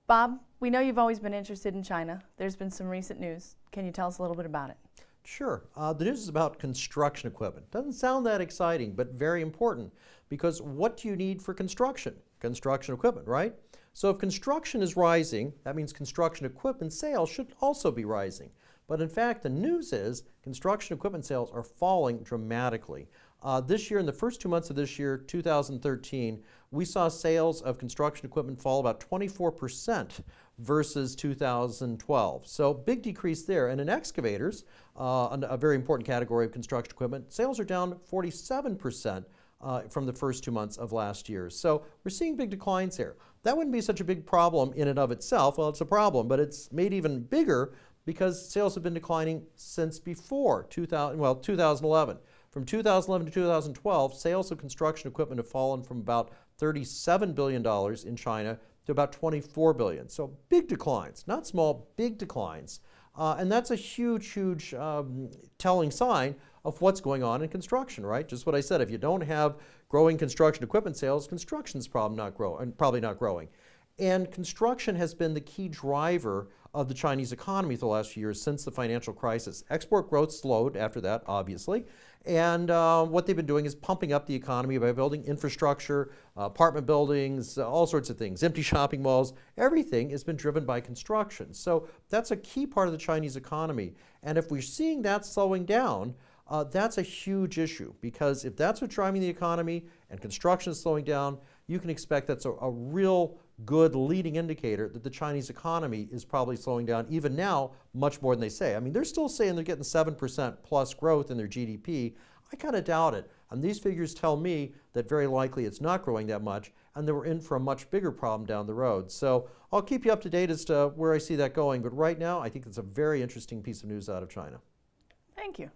Bob, we know you've always been interested in China. There's been some recent news. Can you tell us a little bit about it? Sure. The news is about construction equipment. Doesn't sound that exciting, but very important, because what do you need for construction? Construction equipment, right? So if construction is rising, that means construction equipment sales should also be rising. But in fact, the news is construction equipment sales are falling dramatically. This year, in the first 2 months of this year, 2013, we saw sales of construction equipment fall about 24% versus 2012. So big decrease there. And in excavators, a very important category of construction equipment, sales are down 47% from the first 2 months of last year. So we're seeing big declines here. That wouldn't be such a big problem in and of itself. Well, it's a problem, but it's made even bigger because sales have been declining since before 2011. From 2011 to 2012, sales of construction equipment have fallen from about $37 billion in China to about $24 billion. So big declines, not small, big declines. And that's a huge telling sign of what's going on in construction, right? Just what I said, if you don't have growing construction equipment sales, construction's probably not growing. And construction has been the key driver of the Chinese economy for the last few years since the financial crisis. Export growth slowed after that, obviously. And what they've been doing is pumping up the economy by building infrastructure, apartment buildings, all sorts of things, empty shopping malls. Everything has been driven by construction. So that's a key part of the Chinese economy. And if we're seeing that slowing down, that's a huge issue, because if that's what's driving the economy and construction is slowing down, you can expect that's a real good leading indicator that the Chinese economy is probably slowing down even now much more than they say. I mean, they're still saying they're getting 7% plus growth in their GDP. I kind of doubt it. And these figures tell me that very likely it's not growing that much, and that we're in for a much bigger problem down the road. So I'll keep you up to date as to where I see that going. But right now, I think it's a very interesting piece of news out of China. Thank you.